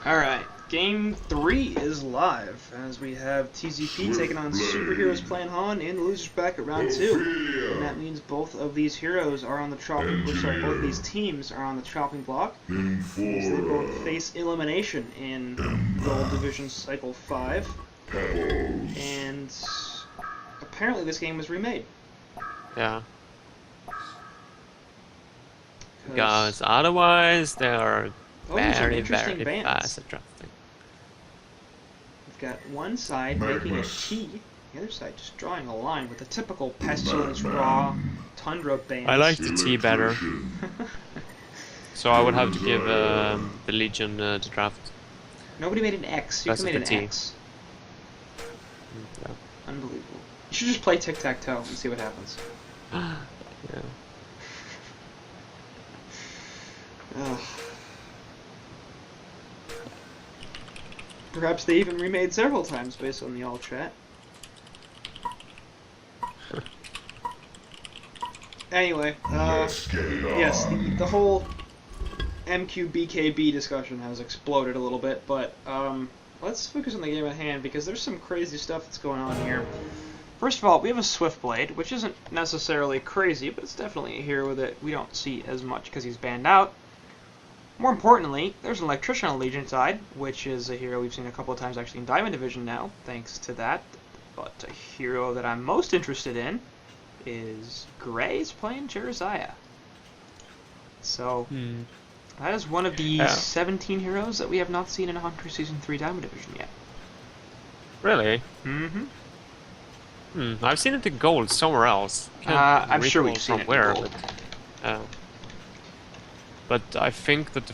Alright, game 3 is live, as we have TZP taking on SuperHeroesPlayinHon in the loser's bracket round 2. And that means both of these heroes are on the chopping, both of these teams are on the chopping block, as they both face elimination in Gold Division Cycle 5. And apparently this game was remade. Yeah. Because otherwise they are very fast at drafting. We've got one side making a T, the other side just drawing a line with the typical Pestilence, Raw, Tundra bands. I like the T better. So I would have to give the Legion the draft. Nobody made an X, you made an T. X. Yeah. Unbelievable. You should just play tic-tac-toe and see what happens. Yeah. Perhaps they even remade several times based on the all chat. Anyway, yes, the whole MQBKB discussion has exploded a little bit, but let's focus on the game at hand because there's some crazy stuff that's going on here. First of all, we have a Swiftblade, which isn't necessarily crazy, but it's definitely a hero that we don't see as much because he's banned out. More importantly, there's an Electrician on the Legion side, which is a hero we've seen a couple of times actually in Diamond Division now, thanks to that. But a hero that I'm most interested in is Gray's playing Jeremiah. So, that is one of the 17 heroes that we have not seen in HoN Tour Season 3 Diamond Division yet. Really? Mm-hmm. I've seen it in gold somewhere else. I'm sure we've seen it in gold. But I think that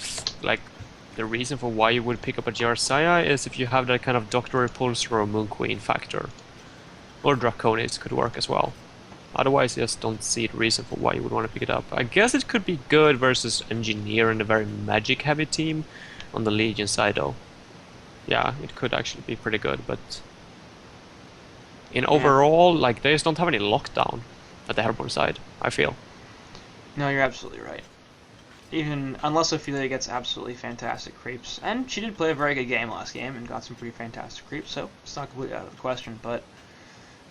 the reason for why you would pick up a Jeremiah is if you have that kind of Doctor Repulsor or Moon Queen factor. Or Draconis could work as well. Otherwise, I just don't see the reason for why you would want to pick it up. I guess it could be good versus Engineer in a very magic-heavy team on the Legion side, though. Yeah, it could actually be pretty good, but in overall, like, they just don't have any lockdown at the Airborne side, I feel. No, you're absolutely right. Even unless Ophelia gets absolutely fantastic creeps, and she did play a very good game last game and got some pretty fantastic creeps, so it's not completely out of the question. But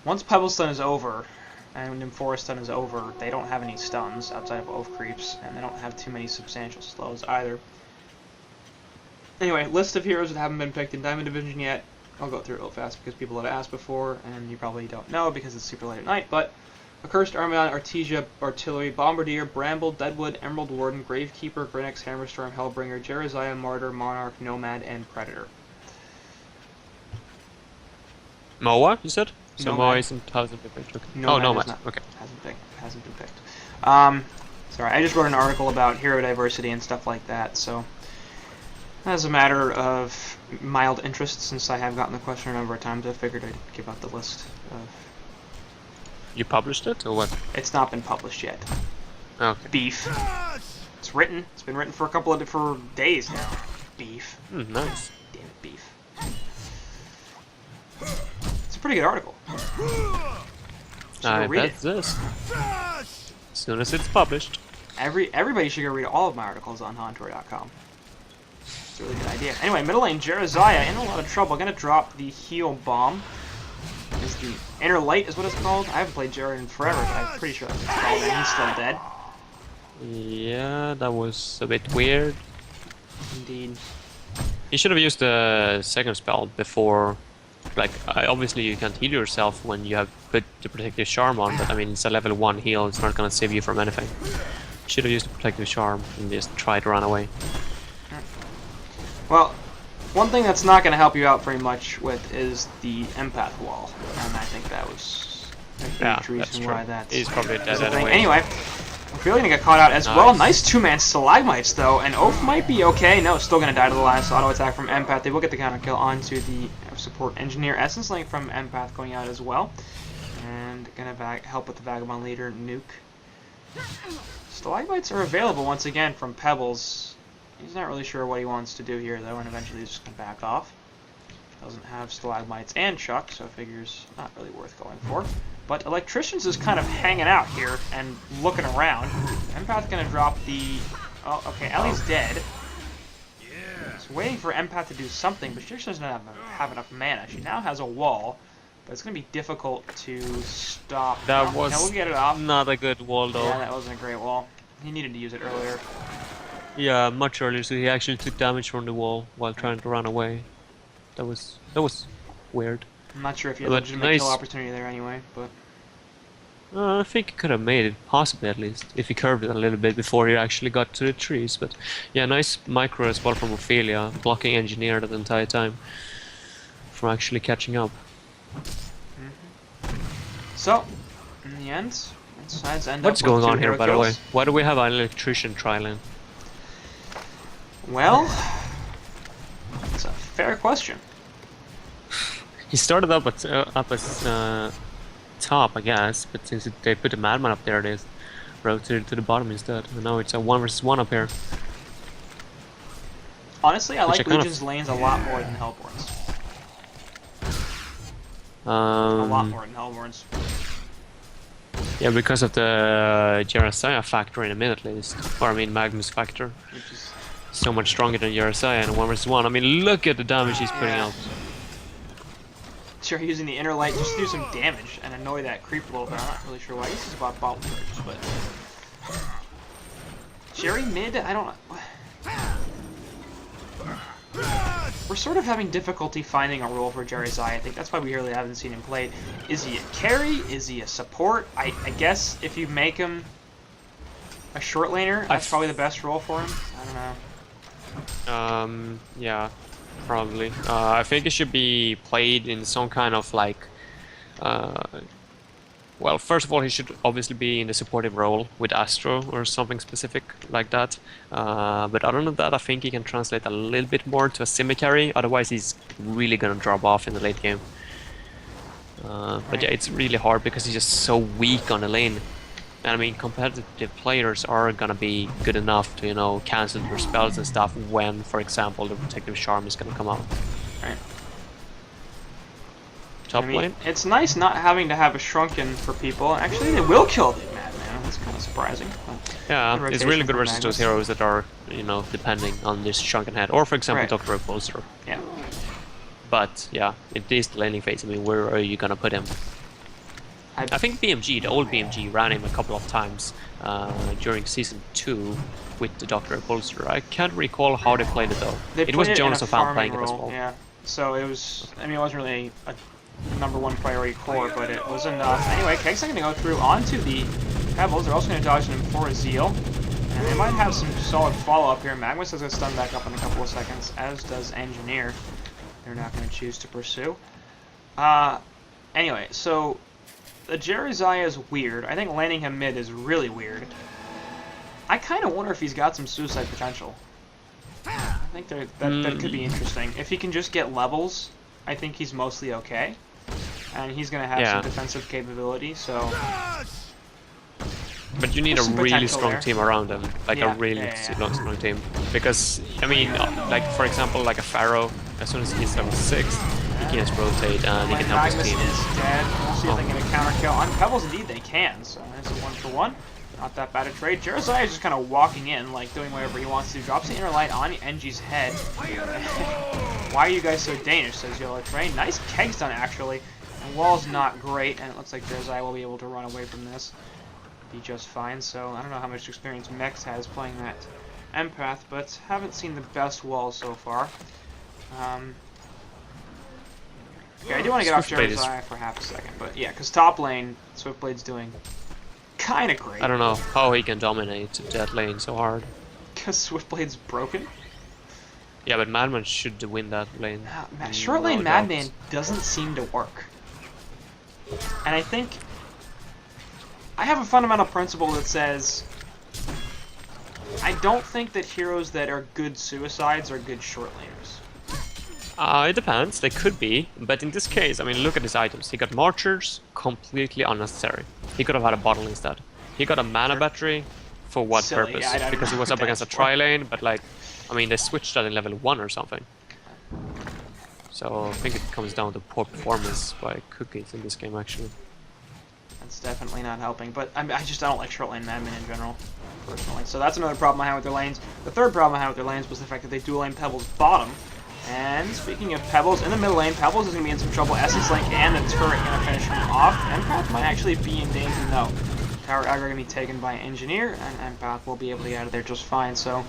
once Pebble Stun is over and Nymphora Stun is over, they don't have any stuns outside of Oath creeps, and they don't have too many substantial slows either. Anyway, list of heroes that haven't been picked in Diamond Division yet. I'll go through it real fast because people have asked before, and you probably don't know because it's super late at night, but Accursed Armament, Artesia, Artillery, Bombardier, Bramble, Deadwood, Emerald Warden, Gravekeeper, Grinix, Hammerstorm, Hellbringer, Jeremiah, Martyr, Monarch, Nomad, and Predator. Moa, you said? So Nomad. Moa hasn't been picked. Okay. Nomad Nomad. Okay. Hasn't been picked. Sorry, I just wrote an article about hero diversity and stuff like that, so as a matter of mild interest, since I have gotten the question a number of times, I figured I'd give out the list of... You published it, or what? It's not been published yet. Okay. Beef. It's written. It's been written for a couple of days now. Beef. Nice. Damn it, beef. It's a pretty good article. I bet this. As soon as it's published. Everybody should go read all of my articles on HoNTour.com. It's a really good idea. Anyway, middle lane, Jeremiah in a lot of trouble. Gonna drop the heal bomb. Is the Inner Light is what it's called. I haven't played Jerry in forever, but I'm pretty sure that's what it's called, and he's still dead. Yeah, that was a bit weird. Indeed. You should have used the second spell before. Like, obviously you can't heal yourself when you have put the Protective Charm on, but I mean, it's a level 1 heal, it's not gonna save you from anything. You should have used the Protective Charm and just try to run away. Well, one thing that's not going to help you out very much with is the empath wall, and I think that was a huge reason why that's... He's probably dead anyway. Anyway, Ophelia going to get caught out as well. Nice two-man Stalagmites, though, and Oath might be okay. No, still going to die to the last auto attack from empath. They will get the counter kill onto the support engineer. Essence Link from empath going out as well, and going to help with the Vagabond leader, Nuke. Stalagmites are available once again from Pebbles. He's not really sure what he wants to do here, though, and eventually he's just going to back off. Doesn't have Stalagmites and Chuck, so figures not really worth going for. But Electricians is kind of hanging out here and looking around. Empath's going to drop the... Oh, okay, Ellie's dead. He's waiting for Empath to do something, but she just doesn't have enough mana. She now has a wall, but it's going to be difficult to stop. That was we'll get it off. not a good wall, though. Yeah, that wasn't a great wall. He needed to use it earlier. Yeah, much earlier, so he actually took damage from the wall while trying to run away. That was weird. I'm not sure if he had a legitimate kill opportunity there anyway, but... I think he could have made it, possibly at least, if he curved it a little bit before he actually got to the trees. But yeah, nice micro as well from Ophelia, blocking Engineer the entire time from actually catching up. So, in the end, sides end What's up going with on 2 here, hero by the way? kills. Why do we have an electrician trialing? Well, it's a fair question. He started up at top, I guess, but since they put the Madman up there, they rotated to the bottom instead. And now it's a 1 versus 1 up here. Honestly, I like Legion's lanes a lot more than Hellborn's. A lot more than Hellborn's. Yeah, because of the Jarasaya factor in a minute at least. Or I mean Magnus factor. Which is so much stronger than Jarasaya in 1 versus 1. I mean, look at the damage he's putting out. Sure, using the inner light just to do some damage and annoy that creep a little bit. I'm not really sure why. This is about bottle charges, but Jerry mid, I don't know. We're sort of having difficulty finding a role for Jerry's Eye. I think that's why we really haven't seen him played. Is he a carry? Is he a support? I guess if you make him a short laner, that's probably the best role for him. I don't know. Yeah. Probably. I think it should be played in some kind of like... well, first of all, he should obviously be in the supportive role with Astro or something specific like that. But other than that, I think he can translate a little bit more to a semi-carry, otherwise he's really gonna drop off in the late game. But yeah, it's really hard because he's just so weak on the lane. And I mean, competitive players are gonna be good enough to, you know, cancel their spells and stuff when, for example, the Protective Charm is gonna come out. Right. Top lane? It's nice not having to have a Shrunken for people. Actually, they will kill the Madman. That's kind of surprising. Yeah, it's really good versus those heroes that are, you know, depending on this Shrunken Head. Or, for example, Dr. Repulsor. Yeah. But, yeah, it is the laning phase. I mean, where are you gonna put him? I think BMG, the old BMG, ran him a couple of times during Season 2 with the Dr. Repulsor. I can't recall how they played it though. It was Jonas of Fan playing it as well. Yeah, so it was, I mean, it wasn't really a #1 priority core, but it was enough. Anyway, Keg's going to go through onto the Pebbles. They're also going to dodge him for a Zeal. And they might have some solid follow-up here. Magnus has a stun back up in a couple of seconds, as does Engineer. They're not going to choose to pursue. Anyway, so the Jerezaya is weird. I think landing him mid is really weird. I kind of wonder if he's got some suicide potential. I think that could be interesting. If he can just get levels, I think he's mostly okay. And he's going to have some defensive capability, so... But you need a really strong team around him, like a really strong team. Because, I mean, like, for example, like a Pharaoh, as soon as he's level 6, he can just rotate and he can help his team. Magnus is dead. We'll see if they can get a counter kill. On Pebbles, indeed, they can, so that's a 1-for-1. Not that bad a trade. Jerezaya is just kind of walking in, like, doing whatever he wants to do. Drops the inner light on NG's head. Why are you guys so Danish, says Yellow Train. Nice keg stun, actually. The wall's not great, and it looks like Jerezaya will be able to run away from this. Be just fine, so I don't know how much experience Mex has playing that Empath, but haven't seen the best walls so far. Okay, I do want to get off Jerezaya for half a second, but yeah, because top lane, Swiftblade's doing kind of great. I don't know how he can dominate that lane so hard. Because Swiftblade's broken? Yeah, but Madman should win that lane. Short lane Madman doesn't seem to work. And I think... I have a fundamental principle that says... I don't think that heroes that are good suicides are good short laners. It depends, they could be, but in this case, I mean, look at his items. He got Marchers, completely unnecessary. He could have had a bottle instead. He got a mana battery, for what purpose? Yeah, because he was up against a tri-lane, but like, I mean, they switched that in level 1 or something. So I think it comes down to poor performance by Cookies in this game, actually. It's definitely not helping. But I don't like short lane Madmen in general, personally. So that's another problem I had with their lanes. The third problem I had with their lanes was the fact that they dual lane Pebbles bottom. And speaking of Pebbles, in the middle lane, Pebbles is going to be in some trouble. Essence Link and the turret going to finish him off. Empath might actually be in danger, though. Tower aggro going to be taken by Engineer, and Empath will be able to get out of there just fine. So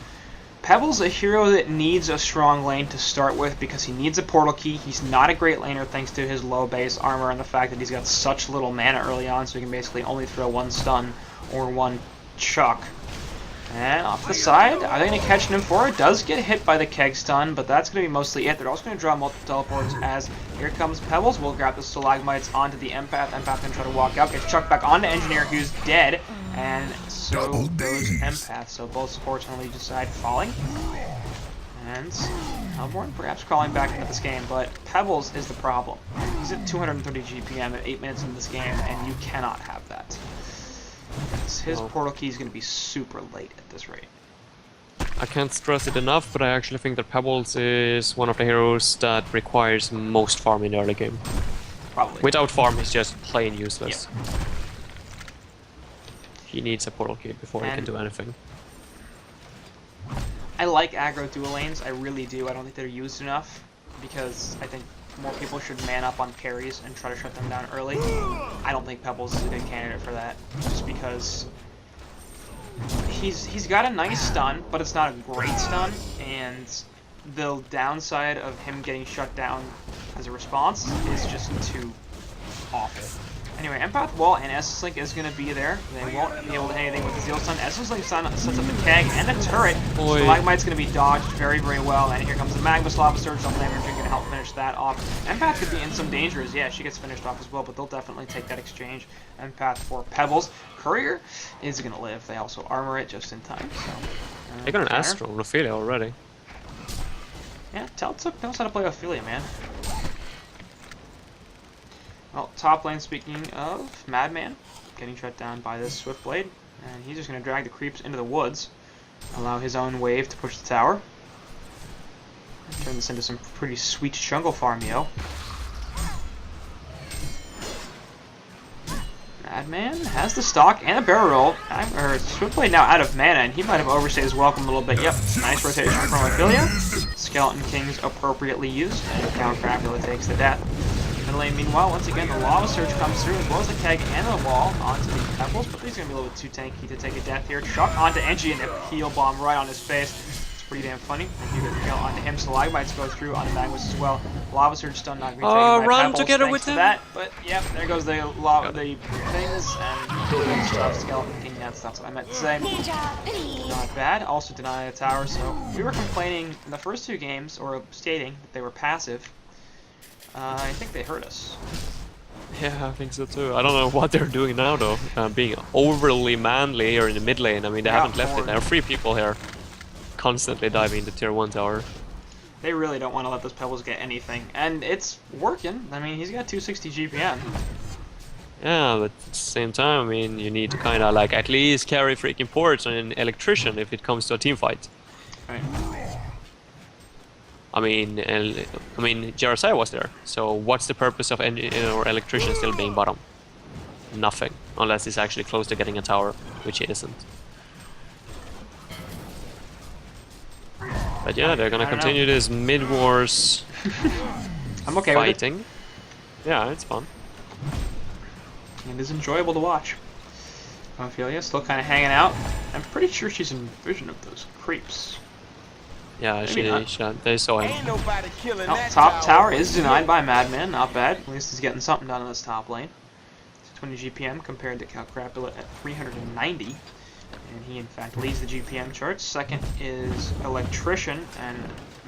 Pebbles a hero that needs a strong lane to start with because he needs a portal key. He's not a great laner thanks to his low base armor and the fact that he's got such little mana early on, so he can basically only throw one stun or one chuck. And off the side, are they going to catch him for it? Does get hit by the keg stun, but that's going to be mostly it. They're also going to draw multiple teleports as here comes Pebbles. We'll grab the stalagmites onto the Empath. Empath going to try to walk out, gets chucked back onto Engineer, who's dead. And so goes Empath. So both supports on the Legion side falling. And Hellborn perhaps crawling back into this game, but Pebbles is the problem. He's at 230 GPM at 8 minutes into this game, and you cannot have that. His portal key is going to be super late at this rate. I can't stress it enough, but I actually think that Pebbles is one of the heroes that requires most farm in the early game. Probably. Without farm, he's just plain useless. Yep. He needs a portal key before he can do anything. I like aggro dual lanes, I really do. I don't think they're used enough, because I think more people should man up on carries and try to shut them down early. I don't think Pebbles is a good candidate for that, just because he's got a nice stun, but it's not a great stun, and the downside of him getting shut down as a response is just too awful. Anyway, Empath Wall and Essence Link is going to be there. They won't be able to do anything with the Zeal Stun. Essence Link sets up the keg and the turret. Stalagmite's going to be dodged very, very well. And here comes the Magmus Lava Surge on the Energy, going to help finish that off. Empath could be in some dangers. Yeah, she gets finished off as well, but they'll definitely take that exchange. Empath for Pebbles. Courier is going to live. They also armor it just in time. So, they got an Astro on Ophelia already. Yeah, Teltsup knows how to play Ophelia, man. Well, top lane, speaking of, Madman getting shut down by this Swiftblade, and he's just going to drag the creeps into the woods, allow his own wave to push the tower, and turn this into some pretty sweet jungle farm, yo. Madman has the stock and a barrel roll. Swiftblade now out of mana, and he might have overstayed his welcome a little bit. Yep, nice rotation from Ophelia. Skeleton Kings appropriately used, and Count Crapula takes the death. Middle lane, meanwhile, once again, the Lava Surge comes through and blows the keg and the wall onto the Pebbles, but he's going to be a little bit too tanky to take a death here. Chuck onto Engie and a heal bomb right on his face. It's pretty damn funny. And you get the kill onto him. Stalagmites go through onto Magmus as well. Lava Surge stun not going to be taken by run Pebbles, together with him. that. But yep, there goes the things and good stuff. Skeleton King, that's what I meant to say. Not bad. Also deny the tower. So we were complaining in the first two games, or stating that they were passive. I think they hurt us. Yeah, I think so too. I don't know what they're doing now though. Being overly manly here in the mid lane. I mean, they haven't left it. There are 3 people here constantly diving into tier 1 tower. They really don't want to let those Pebbles get anything. And it's working. I mean, he's got 260 GPM. Yeah, but at the same time, I mean, you need to kind of like at least carry freaking ports on an electrician if it comes to a team fight. Right. I mean, JRSI was there, so what's the purpose of or electrician still being bottom? Nothing, unless it's actually close to getting a tower, which it isn't. But yeah, they're gonna continue this mid-wars I'm okay fighting. With it. Yeah, it's fun. It is enjoyable to watch. Ophelia still kind of hanging out. I'm pretty sure she's in vision of those creeps. Yeah, they saw him. Oh, top tower is denied by Madman, not bad. At least he's getting something done in this top lane. It's 20 GPM compared to Count Crapula at 390. And he in fact leads the GPM charts. Second is Electrician, and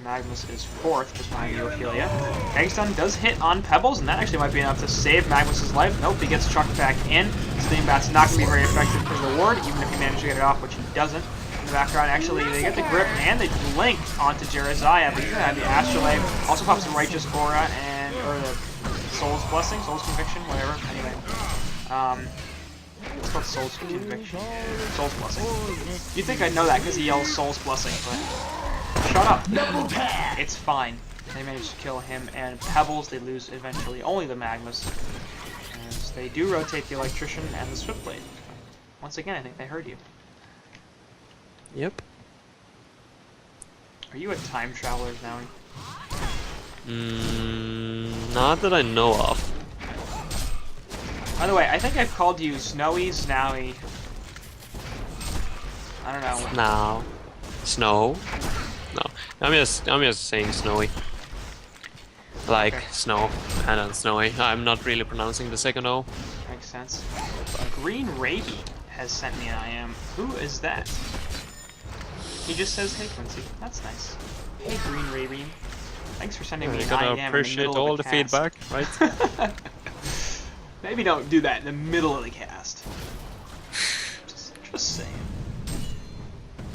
Magnus is 4th, just behind the Ophelia. Eggstun does hit on Pebbles, and that actually might be enough to save Magnus's life. Nope, he gets chucked back in. Steambat's not going to be very effective for the ward, even if he manages to get it off, which he doesn't. In the background, actually, they get the grip and they blink onto Jeremiah, but he's going to have the Astrolabe. Also pops some Righteous Aura or the Soul's Blessing, Soul's Conviction, whatever. Anyway, it's called Soul's Conviction, Soul's Blessing. You'd think I'd know that because he yells Soul's Blessing, but shut up. It's fine. They managed to kill him and Pebbles. They lose eventually only the Magmus. As They do rotate the Electrician and the Swiftblade. Once again, I think they heard you. Yep. Are you a time traveler, Zowie? Not that I know of. By the way, I think I've called you Snowy, Snowy. I don't know. No. Snow? No. I'm just saying snowy. Like Okay. snow and then snowy. I'm not really pronouncing the second O. Makes sense. Green Raby has sent me an IM. Who is that? He just says, "Hey Quincy." That's nice. Hey Green Raby. Thanks for sending me You an gotta IM appreciate in the middle all of the the cast. feedback, right? Maybe don't do that in the middle of the cast. Just saying.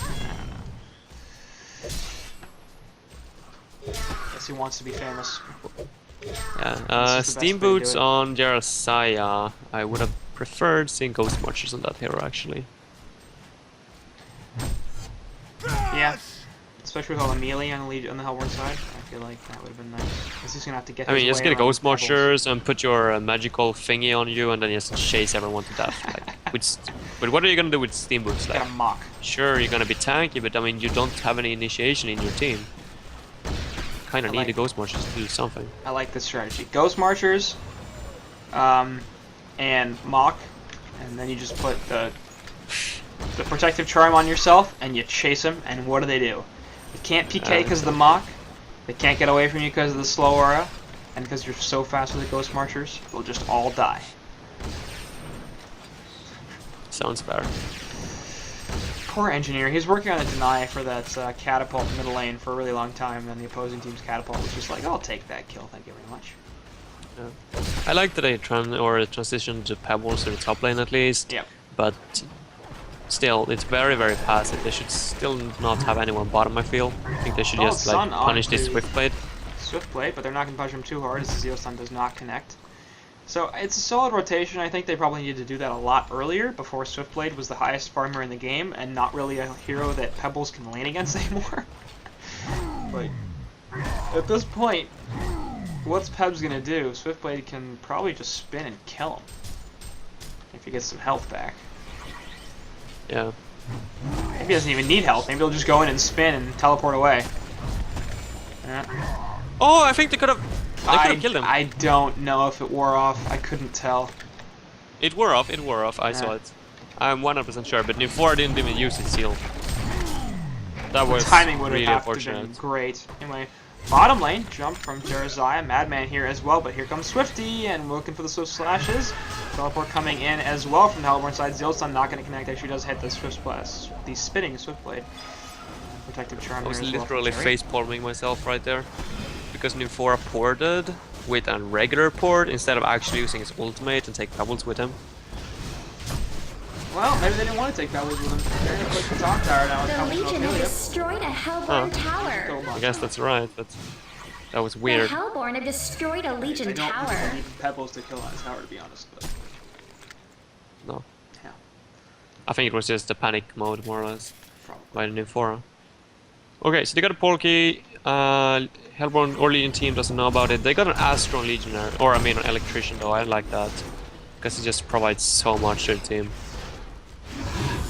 I don't know. Guess he wants to be famous. Yeah. This is the best Steam way to do boots it. on Jarasaya. I would have preferred seeing Ghost Marchers on that hero actually. Yeah. Especially with all the melee on the Hellborn side, I feel like that would have been nice. Because he's gonna have to get. I mean, his just way get a around Ghost Pebbles. Marchers and put your magical thingy on you, and then just chase everyone to death. Like, but what are you gonna do with Steam boots? Got Like, a mock. sure, you're gonna be tanky, but I mean, you don't have any initiation in your team. Kind of need like- the Ghost Marchers to do something. I like this strategy. Ghost Marchers, and mock, and then you just put the protective charm on yourself, and you chase them. And what do? They can't PK because of the mock. They can't get away from you because of the slow aura, and because you're so fast with the Ghost Marchers, they'll just all die. Sounds fair. Poor engineer. He's working on a deny for that catapult middle lane for a really long time, and the opposing team's catapult was just like, "I'll take that kill, thank you very much." Yeah. I like that they transitioned the Pebbles to the top lane at least. Yep. But still, it's very, very passive. They should still not have anyone bottom, I feel. I think they should Oh, just like Sun punish this onto- Swiftblade. Swiftblade, but they're not going to punch him too hard as the Zeal Stun does not connect. So it's a solid rotation. I think they probably needed to do that a lot earlier before Swiftblade was the highest farmer in the game and not really a hero that Pebbles can lane against anymore. But at this point, what's Pebs going to do? Swiftblade can probably just spin and kill him if he gets some health back. Yeah. Maybe he doesn't even need health. Maybe he'll just go in and spin and teleport away. Yeah. Oh, I think they could have killed him. I don't know if it wore off. I couldn't tell. It wore off, I saw it. I'm 100% sure, but New4 didn't even use its seal. That was Timing would really have to been unfortunate. great. Anyway, bottom lane, jump from Jeremiah, Madman here as well, but here comes Swifty, and looking for the Swift Slashes. Teleport coming in as well from the Hellborn side. Zealstun not going to connect, actually does hit the Swift Splash, the spinning Swiftblade. Protective Charm I was here as well from literally Jerry. face palming myself right there. Because New4 ported with a regular port instead of actually using his ultimate and take Pebbles with him. Well, maybe they didn't want to take Pebbles with them. They're going to put the top tower down with The Pebbles and Legion have Ophelia. destroyed a Hellborn tower. I guess that's right, but that was The weird. Hellborn have destroyed a They Legion don't tower. need Pebbles to kill that tower, to be honest. But No. yeah, I think it was just the panic mode, more or less, probably. by the New4. Okay, so they got a Polky. Hellborn or Legion team doesn't know about it. They got an Astron Legionnaire, or I mean an Electrician though. I like that because it just provides so much to the team.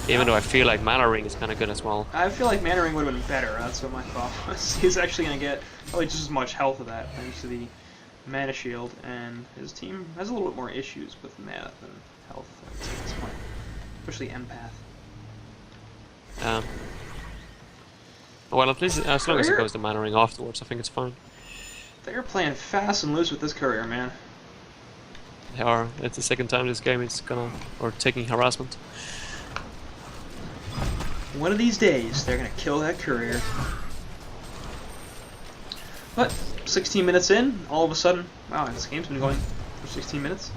Even though I feel like Mana Ring is kind of good as well. I feel like Mana Ring would have been better. That's what my thought was. He's actually going to get probably just as much health of that thanks to the Mana Shield, and his team has a little bit more issues with mana than health at this point, especially Empath. Well, at least as long as it goes to Mana Ring afterwards, I think it's fine. They're playing fast and loose with this courier, man. They are. It's the second time this game is taking harassment. One of these days, they're going to kill that courier. But 16 minutes in, all of a sudden, wow, this game's been going for 16 minutes.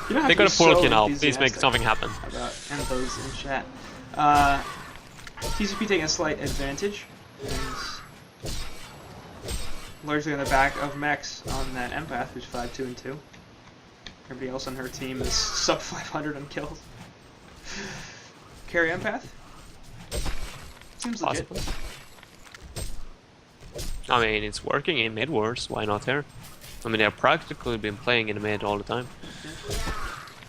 You don't have They to got be a Polky so now. Please make enthusiastic something happen. about Enthos in chat. TZP taking a slight advantage. Is largely on the back of Mex on that Empath, who's 5-2 and 2. Everybody else on her team is sub 500 on kills. Carry Empath? Seems legit. Possible. I mean, it's working in mid wars. Why not here? I mean, they've practically been playing in the mid all the time. Yeah.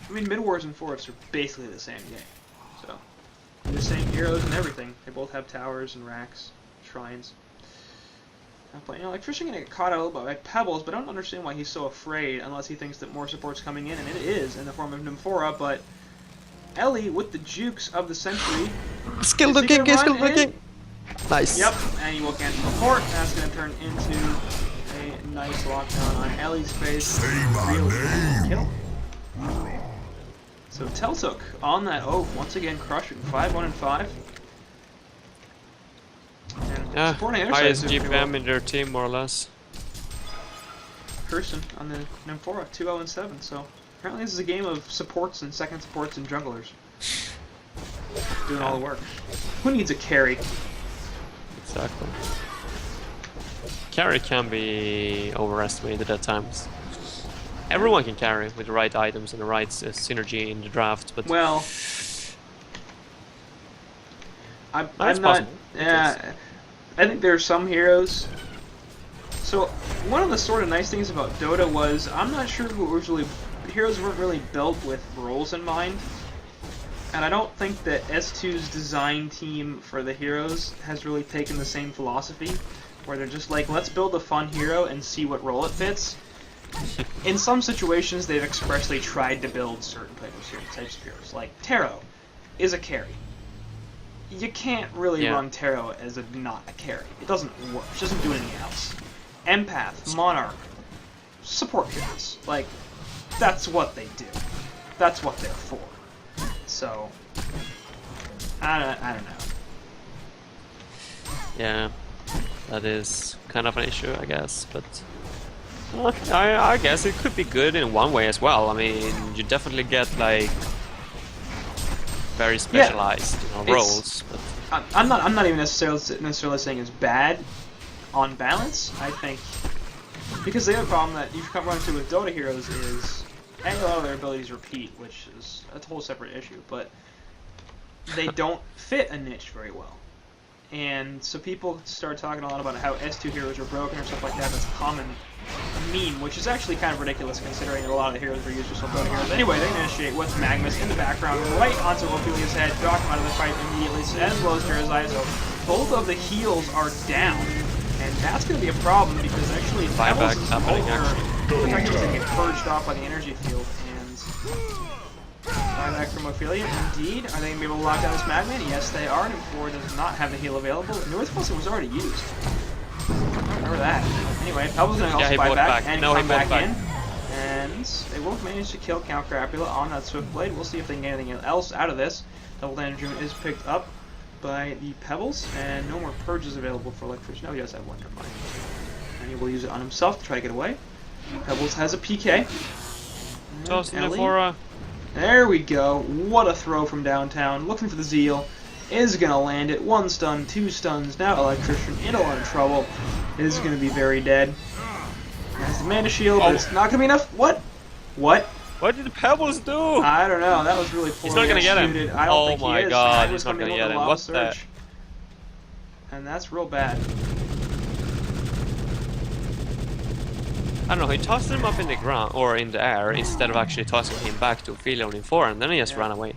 I mean, mid wars and forests are basically the same game. So, the same heroes and everything. They both have towers and racks, shrines. You know, like Fishing gonna get caught out a little bit by Pebbles, but I don't understand why he's so afraid unless he thinks that more support's coming in, and it is in the form of Nymphora, but Ellie with the jukes of the century. Skill looking, skill looking. Nice. Yep, and he will cancel the port, and that's gonna turn into a nice lockdown on Ellie's face. Say my name. Kill. So Teltook on that oak, once again crushing 5-1 and 5. Yeah, supporting other highest sides doing pretty GPM well. in their team, more or less. Person on the Nymphora, 2-0 and 7. So apparently this is a game of supports and second supports and junglers doing all the work. Who needs a carry? Exactly. Carry can be overestimated at times. Everyone can carry with the right items and the right synergy in the draft, but Well, I'm it's not. possible. Yeah, I think there are some heroes. So one of the sort of nice things about Dota was I'm not sure who originally heroes weren't really built with roles in mind, and I don't think that S2's design team for the heroes has really taken the same philosophy, where they're just like, let's build a fun hero and see what role it fits. In some situations, they've expressly tried to build certain types of heroes. Like Taro is a carry. You can't really run Taro as a not a carry. It doesn't work. It doesn't do anything else. Empath, Monarch, support heroes. Like, that's what they do. That's what they're for. So, I don't know. yeah, that is kind of an issue, I guess. But I guess it could be good in one way as well. I mean, you definitely get like very specialized roles. But I'm not even necessarily saying it's bad on balance. I think because the other problem that you've run into with Dota heroes is a lot of their abilities repeat, which is a whole separate issue. But they don't fit a niche very well, and so people start talking a lot about how S2 heroes are broken or stuff like that. That's a common meme, which is actually kind of ridiculous considering that a lot of the heroes were used just for Dota heroes. Anyway, they initiate with Magnus in the background, right onto Ophelia's head, knock him out of the fight immediately, as well as Terazai. So both of the heals are down, and that's going to be a problem because actually buyback Pebbles' happening protection is going to get purged off by the energy field, and buyback from Ophelia. Indeed, are they going to be able to lock down this Magnet? Yes, they are. Nymphora does not have the heal available. Northwestern was already used. I remember that. Anyway, Pebbles going to also buy back and come back in. And they will manage to kill Count Crapula on that Swift Blade. We'll see if they can get anything else out of this. Double Damage Room is picked up by the Pebbles, and no more purges available for Electric. No, he does have one, never mind. And he will use it on himself to try to get away. Pebbles has a PK. toss Nymphora. There we go. What a throw from downtown. Looking for the Zeal. Is going to land it. 1 stun, 2 stuns. Now Electrician in a lot of trouble. Is going to be very dead. Has the Mana Shield, but it's not going to be enough. What? What? What did the Pebbles do? I don't know. That was really poorly He's not going to get him. executed. I don't think my he is. god, He was he's not coming going to in get with him. a What's lava that? surge. And that's real bad. I don't know, he tossed him up in the ground, or in the air, instead of actually tossing him back to Ophelia on Nymphora, and then he just ran away.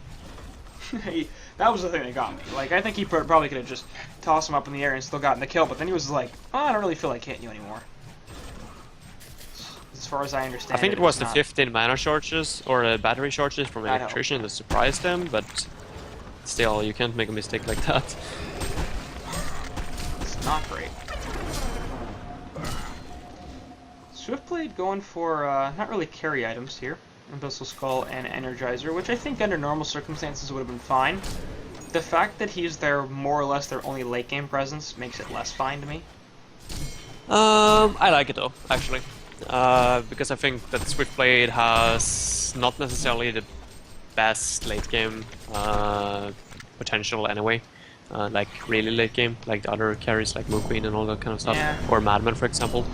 That was the thing that got me. Like, I think he probably could have just tossed him up in the air and still gotten the kill, but then he was like, oh, I don't really feel like hitting you anymore. As far as I understand I think it it was the not. 15 mana charges, or the battery charges from Electrician that surprised him, but still, you can't make a mistake like that. It's not great. Swiftblade going for not really carry items here. Abyssal Skull and Energizer, which I think under normal circumstances would have been fine. The fact that he's more or less their only late game presence makes it less fine to me. I like it though, actually. Because I think that Swiftblade has not necessarily the best late game potential anyway. Like really late game, like the other carries like Moon Queen and all that kind of stuff, or Madman for example.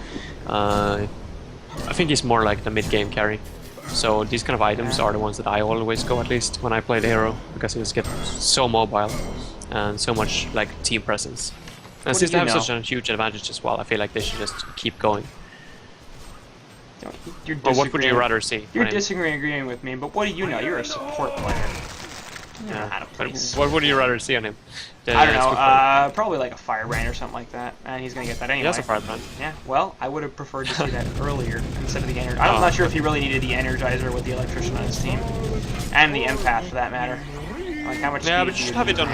I think he's more like the mid game carry. So these kind of items are the ones that I always go at least when I play the hero, because he just gets so mobile and so much like team presence. And since they have such a huge advantage as well, I feel like they should just keep going. You're Or what would you rather see? You're disagreeing with me, but what do you know? You're a support player. Yeah. But what would you rather see on him? I don't know. Probably like a Firebrand or something like that, and he's gonna get that anyway. He has a Firebrand. Yeah. Well, I would have preferred to see that earlier instead of the Energizer. I'm not sure if he really needed the Energizer with the Electrician on his team, and the Empath for that matter. Like how much? Yeah, but you should have it on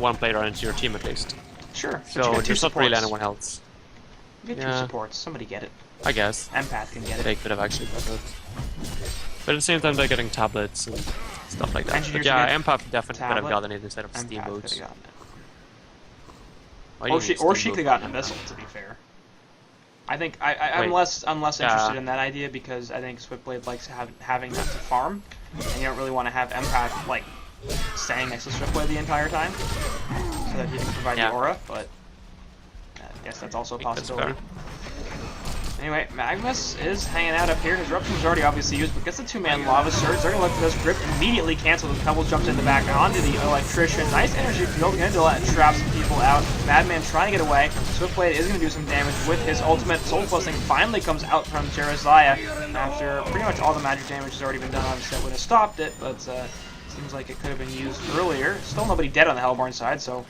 one player into your team at least. Sure. So there's not really anyone else. Get two supports. Somebody get it. I guess. Empath can get it. They could have actually got it. But at the same time, they're getting tablets and stuff like that. But yeah, Empath definitely could have gotten it instead of Steamboats. Or she could have gotten a missile, to be fair. I think I'm less interested in that idea because I think Swiftblade likes having that to farm, and you don't really want to have Empath like staying next to Swiftblade the entire time, so that he can provide the aura. But I guess that's also a possibility. Anyway, Magnus is hanging out up here. His Eruption was already obviously used, but gets the two-man Lava Surge. They're going to look for this grip, immediately cancel. The Pebbles jumps in the back onto the Electrician. Nice energy field, going to trap some people out. Madman trying to get away. Swiftblade is going to do some damage with his ultimate. Soul Busting finally comes out from Jeremiah after pretty much all the magic damage has already been done. Obviously, that would have stopped it, but seems like it could have been used earlier. Still nobody dead on the Hellborn side, so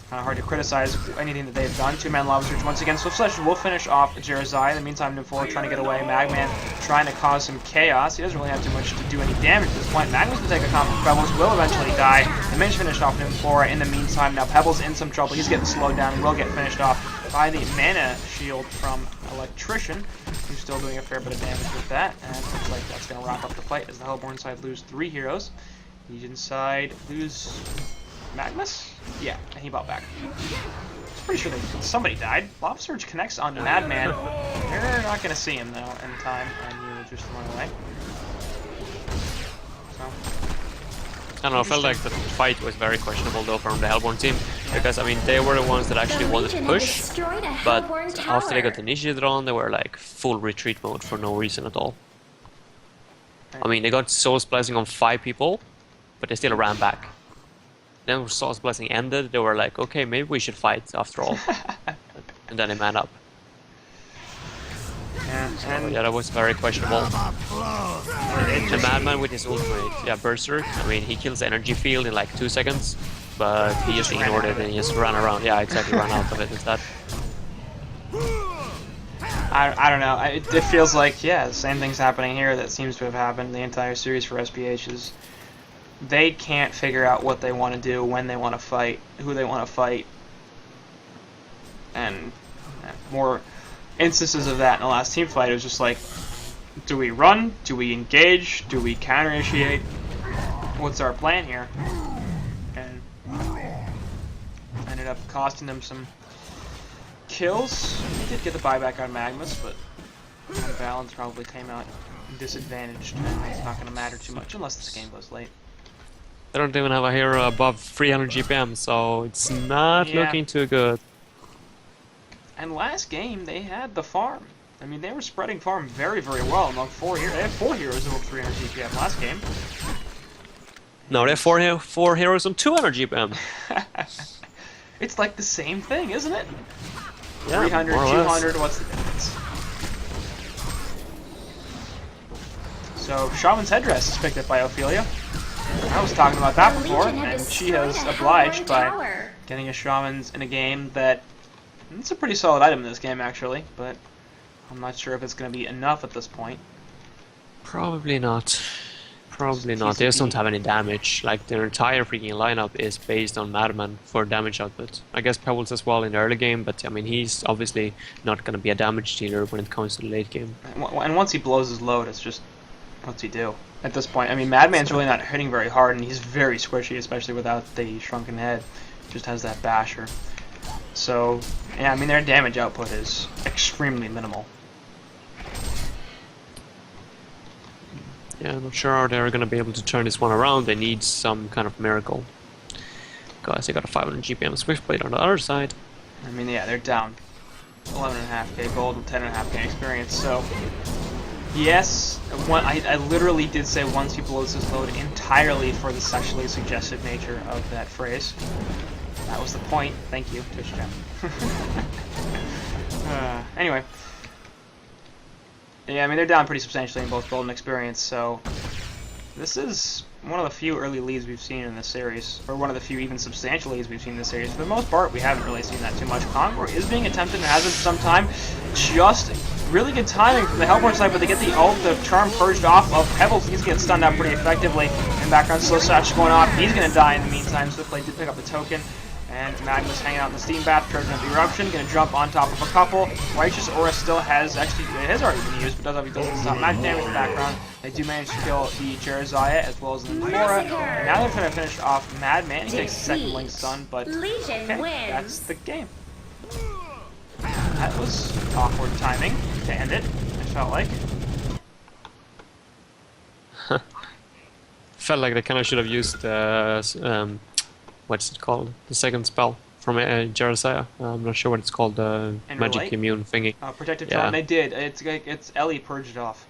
kind of hard to criticize anything that they've done. Two-man Lava Surge once again. Swift Slash will finish off Jeremiah. In the meantime, Nymphoria trying to get away. Magman trying to cause some chaos. He doesn't really have too much to do any damage at this point. Magman's going to take a comp from Pebbles. Will eventually die. The Minge finished off Nymphoria. In the meantime, now Pebbles in some trouble. He's getting slowed down and will get finished off by the Mana Shield from Electrician, who's still doing a fair bit of damage with that. And it looks like that's going to wrap up the fight as the Hellborn side lose 3 heroes. Legion side lose Magnus? Yeah, and he bought back. Pretty sure somebody died. Lava Surge connects onto Madman. They're not going to see him, though, in time, and he will just run away. So, I don't know, I felt like the fight was very questionable, though, from the Hellborn team, because, I mean, they were the ones that actually wanted to push, but after they got initiated on, they were, like, full retreat mode for no reason at all. I mean, they got Soul's Blessing on 5 people, but they still ran back. Then when Soul's Blessing ended, they were like, okay, maybe we should fight after all. And then they man up. Yeah, so, yeah, that was very questionable. The Madman with his ultimate, yeah, Berserk, I mean, he kills the energy field in like 2 seconds, but he just ignored it and he just ran around. Yeah, exactly, ran out of it instead. I don't know. It feels like, yeah, the same thing's happening here that seems to have happened the entire series for SpH is they can't figure out what they want to do, when they want to fight, who they want to fight, and more instances of that in the last team fight. It was just like, do we run? Do we engage? Do we counter-initiate? What's our plan here? And ended up costing them some kills. He did get the buyback on Magnus, but on balance probably came out disadvantaged, and it's not going to matter too much unless this game goes late. They don't even have a hero above 300 GPM, so it's not looking too good. And last game, they had the farm. I mean, they were spreading farm very, very well among 4 heroes. They had 4 heroes above 300 GPM last game. No, they have 4 heroes on 200 GPM. It's like the same thing, isn't it? Yeah, 300, 200, what's the difference? So, Shaman's Headdress is picked up by Ophelia. I was talking about that before, and she has obliged by getting a Shaman's in a game that... It's a pretty solid item in this game, actually, but I'm not sure if it's going to be enough at this point. Probably not. Probably not. They just don't have any damage. Like, their entire freaking lineup is based on Madman for damage output. I guess Pebbles as well in the early game, but I mean, he's obviously not going to be a damage dealer when it comes to the late game. And once he blows his load, it's just... What's he do? At this point, I mean, Madman's really not hitting very hard, and he's very squishy, especially without the shrunken head. Just has that basher. So, yeah, I mean, their damage output is extremely minimal. Yeah, I'm not sure how they're going to be able to turn this one around. They need some kind of miracle. Guys, they got a 500 GPM Swiftblade on the other side. I mean, yeah, they're down 11.5k gold and 10.5k experience, so... Yes, I literally did say once he blows his load entirely for the sexually suggestive nature of that phrase. That was the point. Thank you, Twitch chat. Anyway. Yeah, I mean, they're down pretty substantially in both gold and experience, so this is one of the few early leads we've seen in this series, or one of the few even substantial leads we've seen in this series. For the most part, we haven't really seen that too much. Conquer is being attempted and has been for some time. Just really good timing from the Hellborn side, but they get the ult, the charm purged off of Pebbles. He's getting stunned out pretty effectively. In the background, Slow Slash going off. He's going to die in the meantime. Swiftblade did pick up the token. And Magnus hanging out in the steam bath, charging up the eruption, gonna jump on top of a couple. Righteous Aura still has actually it has already been used, but does stop magic damage in the background. They do manage to kill the Jerizaya as well as the Flora. And now they're trying to finish off Madman. He takes a second link stun, but okay, that's the game. That was awkward timing to end it, I felt like. Felt like they kind of should have used what's it called? The second spell from Jerizaya. I'm not sure what it's called. The magic Light? immune thingy. Protective Tone. They did. It's Ellie purged it off.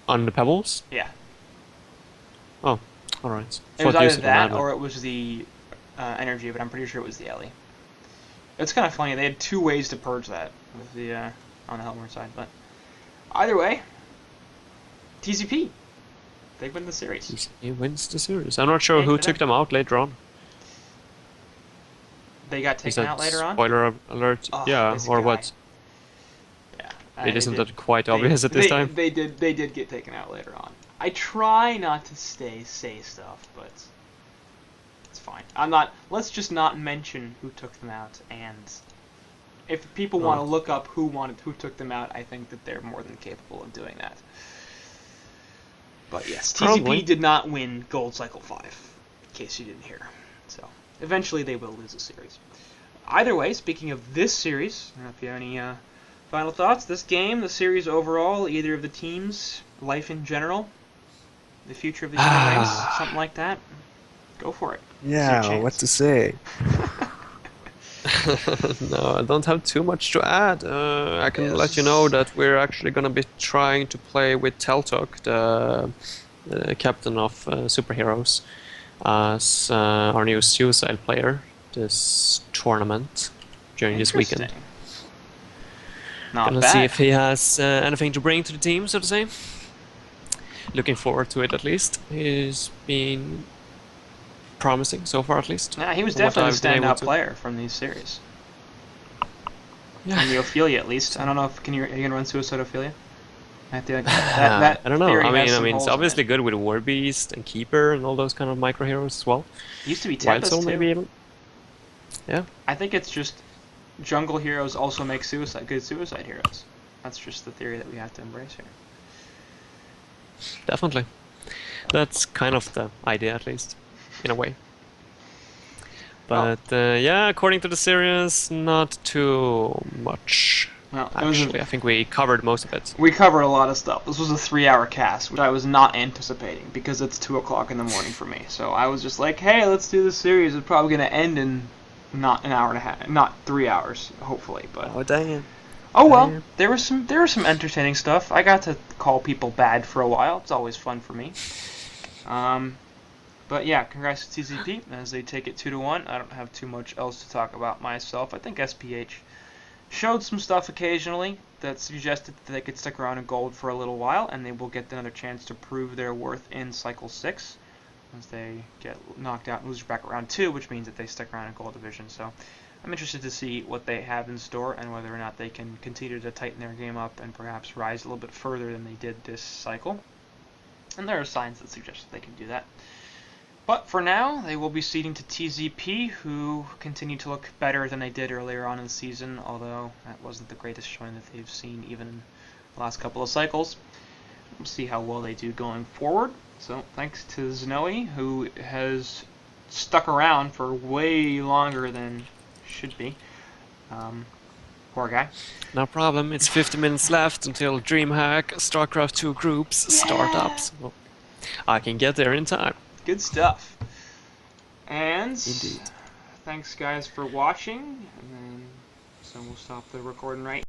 On the pebbles? Yeah. Oh, all right. It was either that or it was the energy, but I'm pretty sure it was the Ellie. It's kind of funny. They had two ways to purge that with the on the Hellborn side, but either way, TZP. They win the series. TZP wins the series. I'm not sure who took them out later on. They got taken out later on? Spoiler alert. Oh, yeah, or what? Yeah. Isn't that quite obvious at this time? They did get taken out later on. I try not to say stuff, but it's fine. Let's just not mention who took them out, and if people want to look up who took them out, I think that they're more than capable of doing that. But yes, TZP did not win Gold Cycle 5, in case you didn't hear. So, eventually they will lose the series. Either way, speaking of this series, I don't know if you have any final thoughts. This game, the series overall, either of the teams, life in general, the future of the human race, something like that. Go for it. Yeah, what to say? No, I don't have too much to add. I can let you know that we're actually going to be trying to play with Teltok, the captain of Superheroes, as our new Suicide player this tournament during this weekend. Not Gonna see if he has anything to bring to the team, so to say. Looking forward to it at least. He's been promising so far, at least. Yeah, he was definitely the standout player from these series. Yeah. In the Ophelia, at least. I don't know if are you gonna run Suicide Ophelia? I don't know. I mean, it's obviously good with War Beast and Keeper and all those kind of micro heroes as well. Used to be Tempest too. Maybe even. Yeah. I think it's just jungle heroes also make good suicide heroes. That's just the theory that we have to embrace here. Definitely. That's kind of the idea, at least, in a way. But yeah, according to the series, not too much. Well, actually, I think we covered most of it. We covered a lot of stuff. This was a 3-hour cast, which I was not anticipating because it's 2 o'clock in the morning for me. So I was just like, hey, let's do this series. It's probably going to end in not an hour and a half, not 3 hours, hopefully. But oh damn. Oh well, there was some entertaining stuff. I got to call people bad for a while. It's always fun for me. But yeah, congrats to TZP as they take it 2-1. I don't have too much else to talk about myself. I think SpH showed some stuff occasionally that suggested that they could stick around in gold for a little while, and they will get another chance to prove their worth in Cycle 6 as they get knocked out and lose back at round 2, which means that they stick around in gold division. So I'm interested to see what they have in store and whether or not they can continue to tighten their game up and perhaps rise a little bit further than they did this cycle. And there are signs that suggest that they can do that. But for now, they will be ceding to TZP, who continue to look better than they did earlier on in the season, although that wasn't the greatest showing that they've seen even in the last couple of cycles. We'll see how well they do going forward. So thanks to Znoe, who has stuck around for way longer than should be. Poor guy. No problem. It's 50 minutes left until DreamHack StarCraft 2 groups start up. So I can get there in time. Good stuff. And indeed. Thanks guys for watching. And then, so we'll stop the recording right